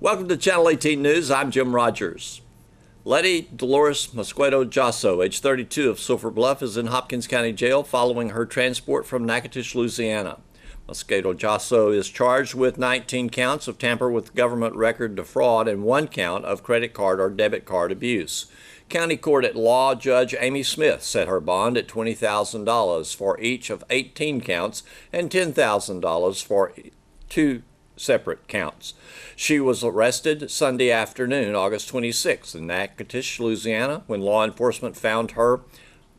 Welcome to Channel 18 News. I'm Jim Rogers. Letty Dolores Mosquito Jasso, age 32, of Sulphur Bluff, is in Hopkins County Jail following her transport from Natchitoches, Louisiana. Mosquito Jasso is charged with 19 counts of tamper with government record defraud and 1 count of credit card or debit card abuse. County Court at Law Judge Amy Smith set her bond at $20,000 for each of 18 counts and $10,000 for 2 separate counts. She was arrested Sunday afternoon, August 26th, in Natchitoches, Louisiana, when law enforcement found her,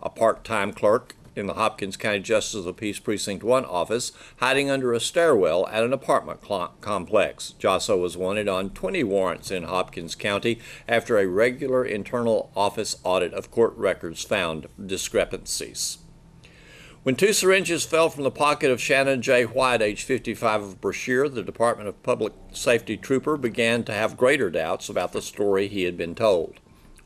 a part-time clerk in the Hopkins County Justice of the Peace Precinct 1 office, hiding under a stairwell at an apartment complex. Jasso was wanted on 20 warrants in Hopkins County after a regular internal office audit of court records found discrepancies. When 2 syringes fell from the pocket of Shannon J. White, age 55, of Brashear, the Department of Public Safety trooper began to have greater doubts about the story he had been told.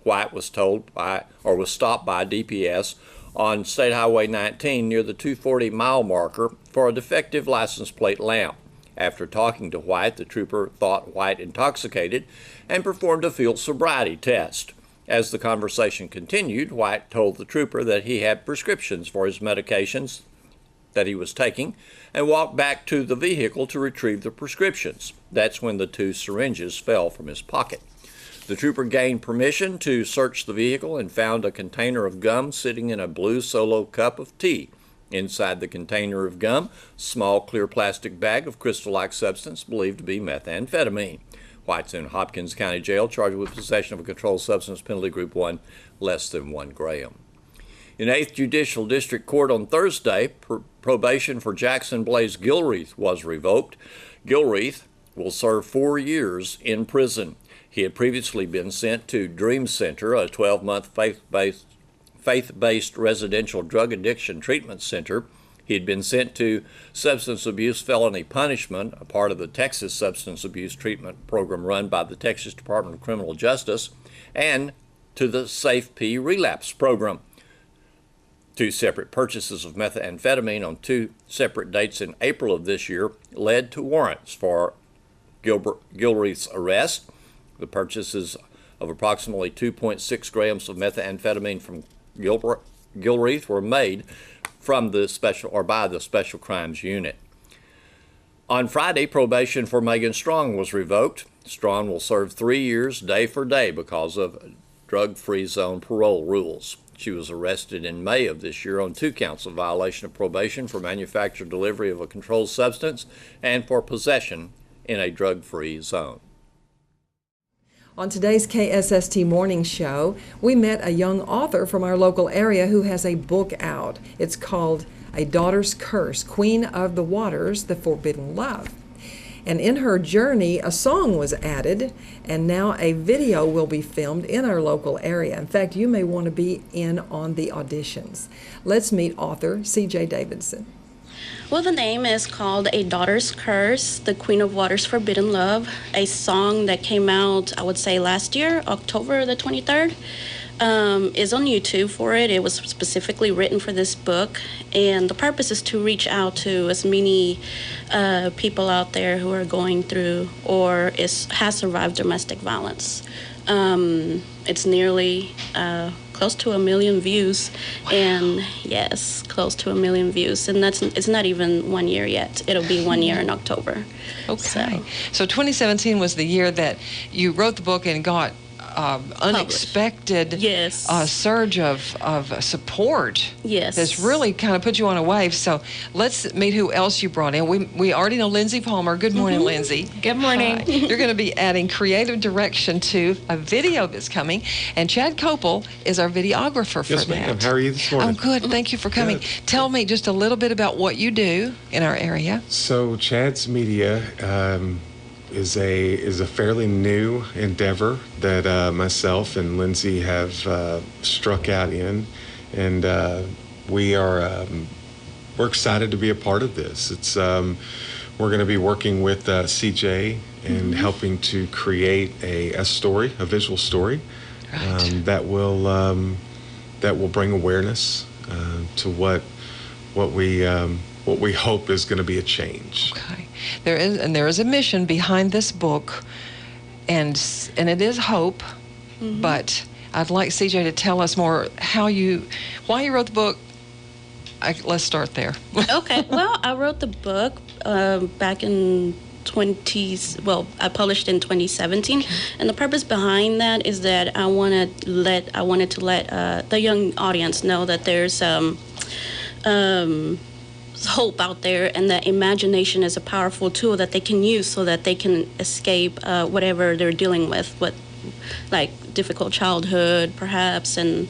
White was stopped by DPS on State Highway 19 near the 240-mile marker for a defective license plate lamp. After talking to White, the trooper thought White intoxicated and performed a field sobriety test. As the conversation continued, White told the trooper that he had prescriptions for his medications that he was taking and walked back to the vehicle to retrieve the prescriptions. That's when the 2 syringes fell from his pocket. The trooper gained permission to search the vehicle and found a container of gum sitting in a blue Solo cup of tea. Inside the container of gum, a small clear plastic bag of crystal-like substance believed to be methamphetamine. White's in Hopkins County Jail, charged with possession of a controlled substance, penalty group 1, less than 1 gram. In 8th Judicial District Court on Thursday, probation for Jackson Blaze Gilreath was revoked. Gilreath will serve 4 years in prison. He had previously been sent to Dream Center, a 12-month faith-based residential drug addiction treatment center. He had been sent to Substance Abuse Felony Punishment, a part of the Texas Substance Abuse Treatment Program run by the Texas Department of Criminal Justice, and to the Safe P Relapse Program. 2 separate purchases of methamphetamine on 2 separate dates in April of this year led to warrants for Gilreath's arrest. The purchases of approximately 2.6 grams of methamphetamine from Gilreath were made from the by the Special Crimes Unit. On Friday, probation for Megan Strong was revoked. Strong will serve 3 years day for day because of drug-free zone parole rules. She was arrested in May of this year on 2 counts of violation of probation for manufacture or delivery of a controlled substance and for possession in a drug-free zone. On today's KSST Morning Show, we met a young author from our local area who has a book out. It's called A Daughter's Curse, Queen of the Waters, The Forbidden Love. And in her journey, a song was added, and now a video will be filmed in our local area. In fact, you may want to be in on the auditions. Let's meet author C.J. Davidson. Well, the name is called A Daughter's Curse, The Queen of Waters' Forbidden Love, a song that came out, I would say, last year, October the 23rd. Is on YouTube for it. It was specifically written for this book, and the purpose is to reach out to as many people out there who are going through or has survived domestic violence. It's nearly close to 1 million views. Wow. And yes, close to 1 million views, and it's not even 1 year yet. It'll be 1 year in October. Okay, so 2017 was the year that you wrote the book and got unexpected surge of support. Yes. That's really kind of put you on a wave. So let's meet who else you brought in. We already know Lindsay Palmer. Good morning, Lindsay. Good morning. You're going to be adding creative direction to a video that's coming, and Chad Copel is our videographer for that. Yes, ma'am. How are you this morning? I'm good. Thank you for coming. Good. Tell me just a little bit about what you do in our area. So Chad's Media is a fairly new endeavor that myself and Lindsay have struck out in, and we're excited to be a part of this. It's we're going to be working with CJ and helping to create a story, a visual story, right. that will bring awareness to what we hope is going to be a change. Okay. There is a mission behind this book, and it is hope. But I'd like CJ to tell us more why you wrote the book. Let's start there. Okay. Well, I wrote the book back in I published in 2017, and the purpose behind that is that I wanted to let the young audience know that there's hope out there, and that imagination is a powerful tool that they can use so that they can escape whatever they're dealing with, like difficult childhood, perhaps, and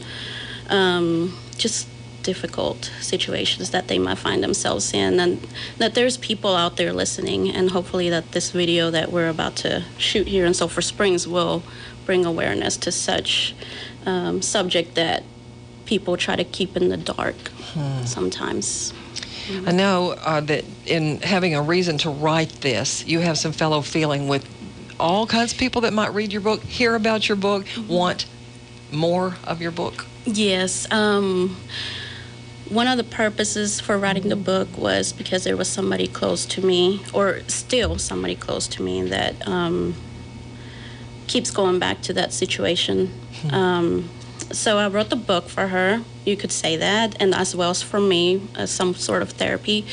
just difficult situations that they might find themselves in, and that there's people out there listening, and hopefully that this video that we're about to shoot here in Sulphur Springs will bring awareness to such subject that people try to keep in the dark sometimes. I know that in having a reason to write this, you have some fellow feeling with all kinds of people that might read your book, hear about your book, want more of your book. Yes. One of the purposes for writing the book was because there was somebody close to me, or still somebody close to me, that keeps going back to that situation. So I wrote the book for her, you could say that, and as well as for me, some sort of therapy.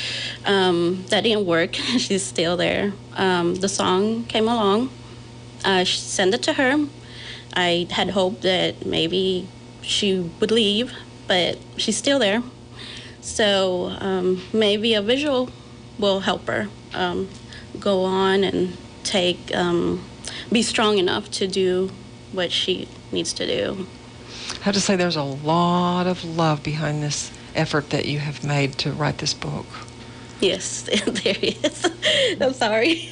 That didn't work. She's still there. The song came along. I sent it to her. I had hoped that maybe she would leave, but she's still there. So maybe a visual will help her go on and be strong enough to do what she needs to do. I have to say there's a lot of love behind this effort that you have made to write this book. Yes, there is. I'm sorry.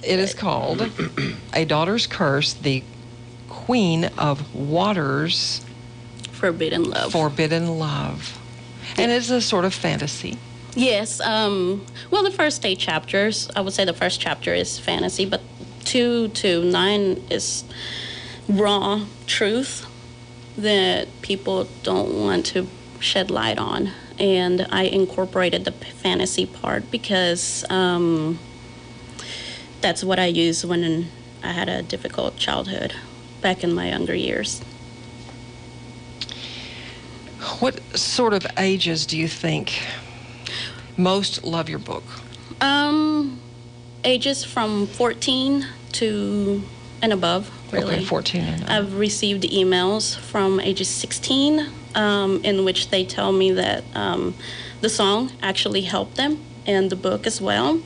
It is called A Daughter's Curse, the Queen of Waters' Forbidden Love. Forbidden Love. And it's a sort of fantasy. Yes. Well, the first 8 chapters, I would say the first chapter is fantasy, but 2 to 9 is raw truth that people don't want to shed light on. And I incorporated the fantasy part because that's what I used when I had a difficult childhood back in my younger years. What sort of ages do you think most love your book? Ages from 14 to and above, really. Okay, 14 and above. I've received emails from ages 16 in which they tell me that the song actually helped them, and the book as well.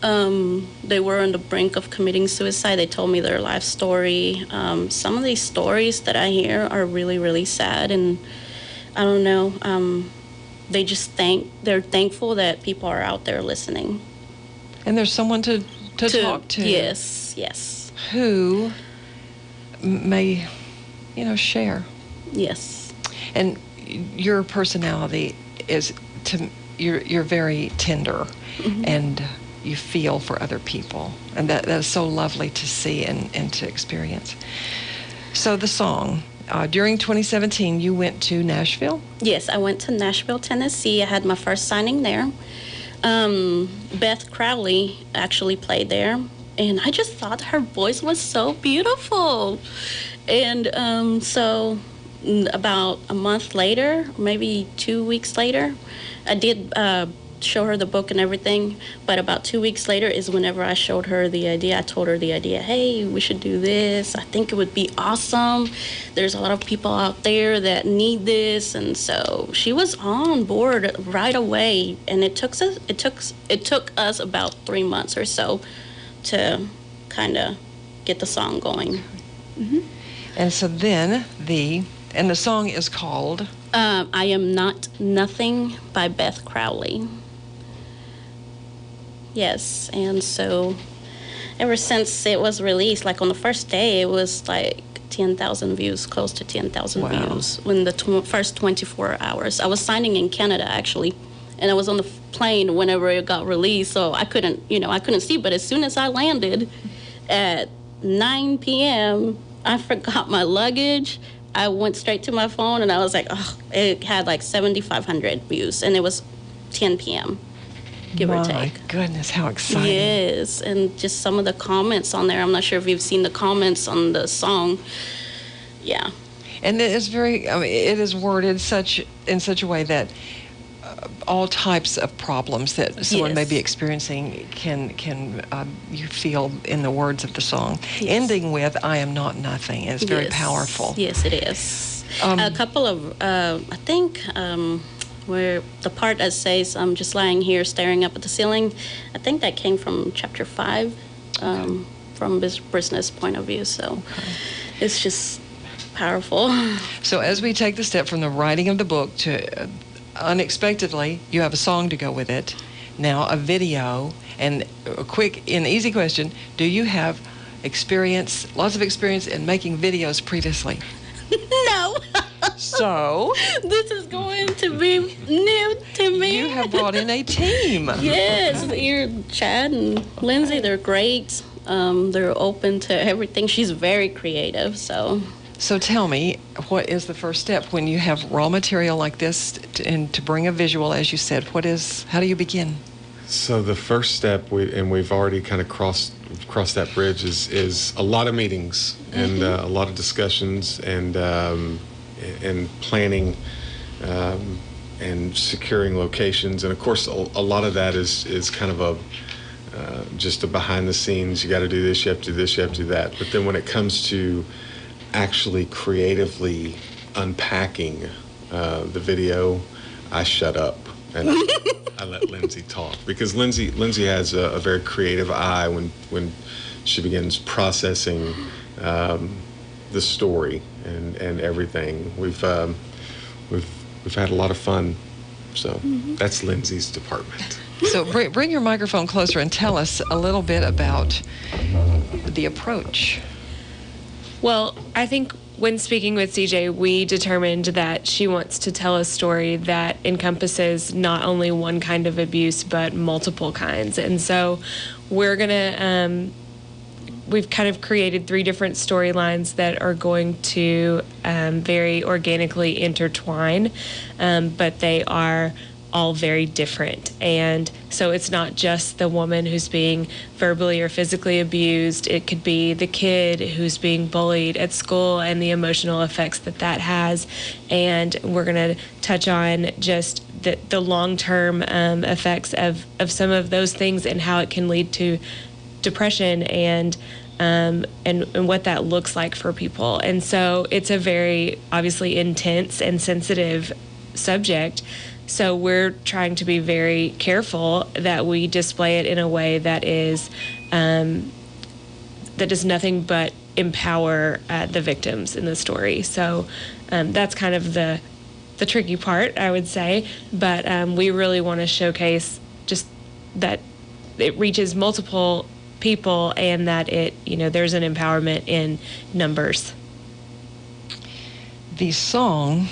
They were on the brink of committing suicide. They told me their life story. Some of these stories that I hear are really, really sad, and I don't know. They just they're thankful that people are out there listening. And there's someone to talk to. Yes, yes. Who may, share. Yes. And your personality is you're very tender, and you feel for other people, and that is so lovely to see and to experience. So the song. During 2017, you went to Nashville? Yes, I went to Nashville, Tennessee. I had my first signing there. Beth Crowley actually played there, and I just thought her voice was so beautiful. And so about a month later, maybe 2 weeks later, I did show her the book and everything, but about 2 weeks later is whenever I showed her the idea. I told her the idea, hey, we should do this. I think it would be awesome. There's a lot of people out there that need this. And so she was on board right away, and it took us about 3 months or so to kind of get the song going. And so then the song is called I Am Not Nothing by Beth Crowley. Yes, and so ever since it was released, like on the first day, it was like 10,000 views, close to 10,000 views in the first 24 hours. I was signing in Canada, actually, and I was on the plane whenever it got released, so I couldn't see, but as soon as I landed at 9 p.m., I forgot my luggage. I went straight to my phone, and I was like, oh, it had like 7,500 views, and it was 10 p.m. give or My take. goodness, how exciting. Yes, and just some of the comments on there. I'm not sure if you've seen the comments on the song. Yeah. And it is very, I mean, it is worded in such a way that all types of problems that someone may be Yes. experiencing can you feel in the words of the song. Yes. Ending with "I am not nothing" is very Yes. powerful. Yes, it is. A couple of, I think, where the part that says, "I'm just lying here staring up at the ceiling," I think that came from chapter 5, from this business point of view. So it's just powerful. So as we take the step from the writing of the book to unexpectedly, you have a song to go with it. Now a video, and a quick and easy question: do you have lots of experience in making videos previously? No. So This is going to be new to me. you have brought in a team. Yes, you're Chad and Lindsay. They're great. They're open to everything. She's very creative. So tell me, what is the first step when you have raw material like this and to bring a visual, as you said? How do you begin? So the first step, we've already kind of crossed that bridge, is a lot of meetings and a lot of discussions and planning and securing locations. And of course, a lot of that is kind of just a behind the scenes. You got to do this, you have to do this, you have to do that. But then when it comes to actually creatively unpacking the video, I shut up and I let Lindsay talk, because Lindsay has a very creative eye when she begins processing the story and everything. We've had a lot of fun, so that's Lindsay's department. So bring your microphone closer and tell us a little bit about the approach. Well, I think when speaking with CJ, we determined that she wants to tell a story that encompasses not only one kind of abuse, but multiple kinds. And so we're going to, we've kind of created 3 different storylines that are going to very organically intertwine, but they are all very different. And so it's not just the woman who's being verbally or physically abused. It could be the kid who's being bullied at school and the emotional effects that has. And we're going to touch on just the long-term effects of some of those things and how it can lead to depression and what that looks like for people. And so it's a very obviously intense and sensitive subject. So we're trying to be very careful that we display it in a way that is nothing but empower the victims in the story. So that's kind of the tricky part, I would say. But we really want to showcase just that it reaches multiple people and that there's an empowerment in numbers. The song,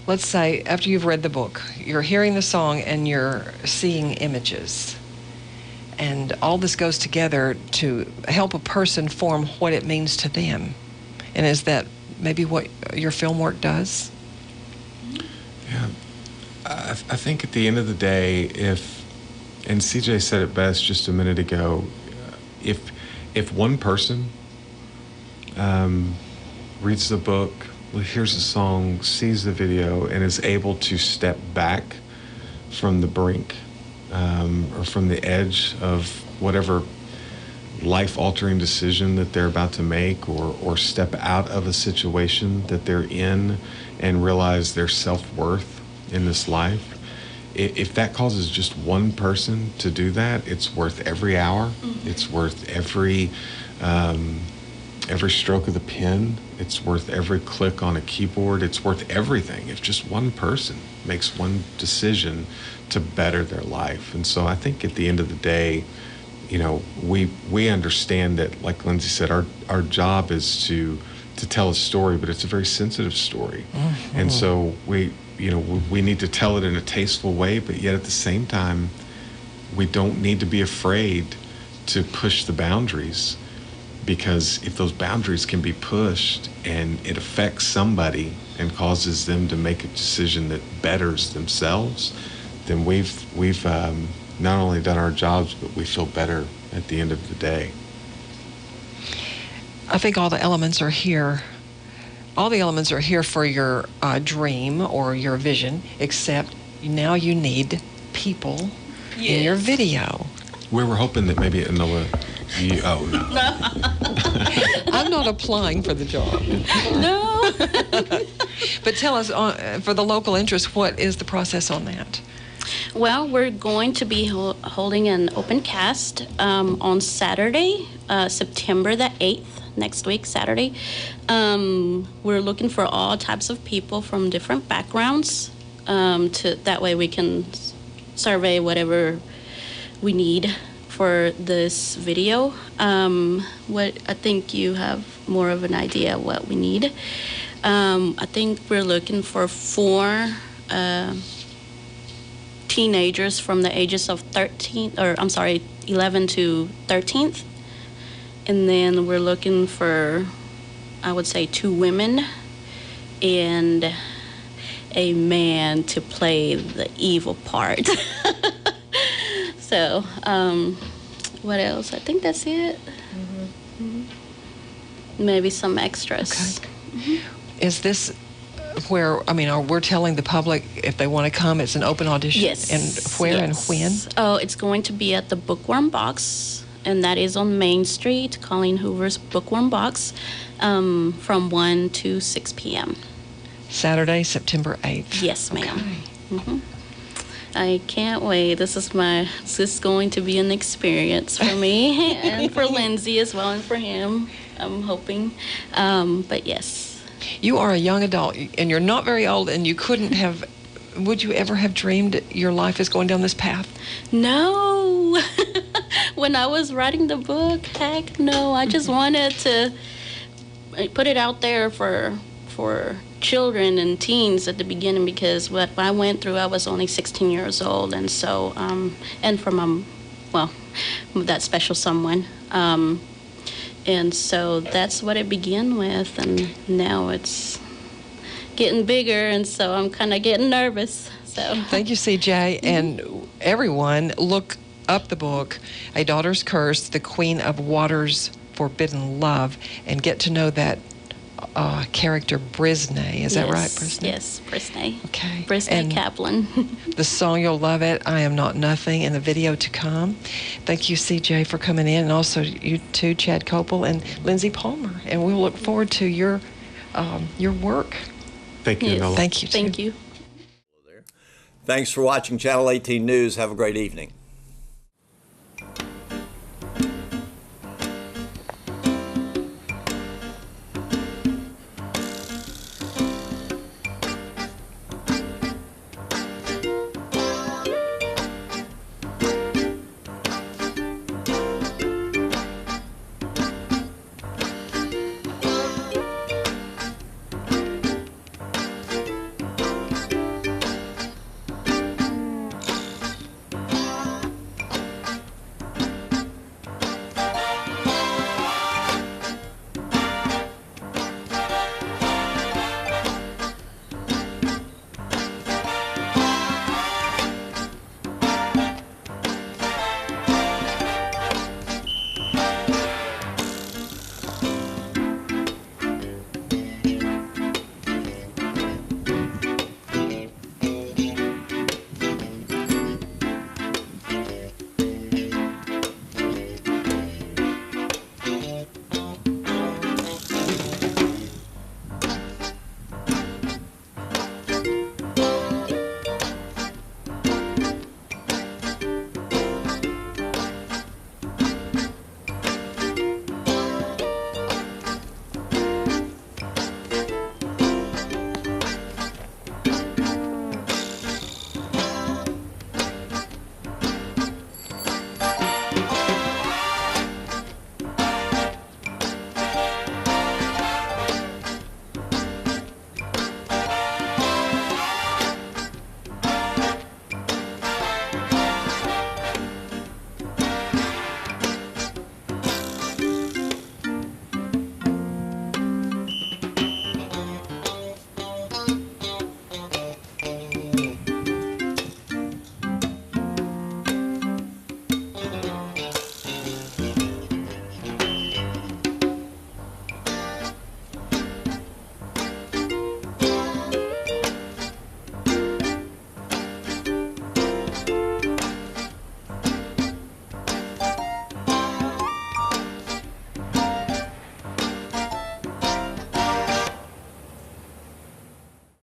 let's say after you've read the book, you're hearing the song and you're seeing images. And all this goes together to help a person form what it means to them. And is that maybe what your film work does? Yeah, I think at the end of the day, and CJ said it best just a minute ago, if one person reads the book, hears the song, sees the video, and is able to step back from the brink or from the edge of whatever life-altering decision that they're about to make, or step out of a situation that they're in and realize their self-worth in this life, if that causes just one person to do that, it's worth every hour. Mm-hmm. It's worth every stroke of the pen. It's worth every click on a keyboard. It's worth everything if just one person makes one decision to better their life. And so I think at the end of the day, we understand that, like Lindsay said, our job is to tell a story, but it's a very sensitive story. Mm-hmm. And so we need to tell it in a tasteful way, but yet at the same time, we don't need to be afraid to push the boundaries, because if those boundaries can be pushed and it affects somebody and causes them to make a decision that betters themselves, then we've not only done our jobs, but we feel better at the end of the day. I think all the elements are here. All the elements are here for your dream or your vision, except now you need people in your video. We were hoping that maybe Enola, I'm not applying for the job. No. But tell us, for the local interest, what is the process on that? Well, we're going to be holding an open cast on Saturday, September the 8th, next week, Saturday. We're looking for all types of people from different backgrounds. That way we can survey whatever we need for this video. What I think you have more of an idea what we need. I think we're looking for 4 teenagers from the ages of 11 to 13th. And then we're looking for, I would say, 2 women and a man to play the evil part. So, what else? I think that's it. Maybe some extras. Okay. Is this where, we're telling the public if they want to come, it's an open audition? Yes. And where and when? Oh, it's going to be at the Bookworm Box, and that is on Main Street, Colleen Hoover's Bookworm Box, from 1 to 6 p.m. Saturday, September 8th. Yes, ma'am. Okay. I can't wait. This is going to be an experience for me and for Lindsay as well, and for him, I'm hoping. But yes. You are a young adult, and you're not very old, and you couldn't have, would you ever have dreamed your life is going down this path? No. When I was writing the book, heck no. I just wanted to put it out there for children and teens at the beginning, because what I went through, I was only 16 years old, and so and from that special someone, and so that's what it began with, and now it's getting bigger, and so I'm kind of getting nervous. So thank you, CJ, and everyone look up the book, A Daughter's Curse: The Queen of Water's Forbidden Love, and get to know that character Brisnay. Is that right, Brisnay? Yes, Brisnay. Okay. Brisnay Kaplan. The song, you'll love it, I Am Not Nothing, and the video to come. Thank you, CJ, for coming in, and also you too, Chad Copel and Lindsay Palmer. And we'll look forward to your work. Thank you, Yes. Enola. Thank you, too. Thank you. Thanks for watching Channel 18 News. Have a great evening.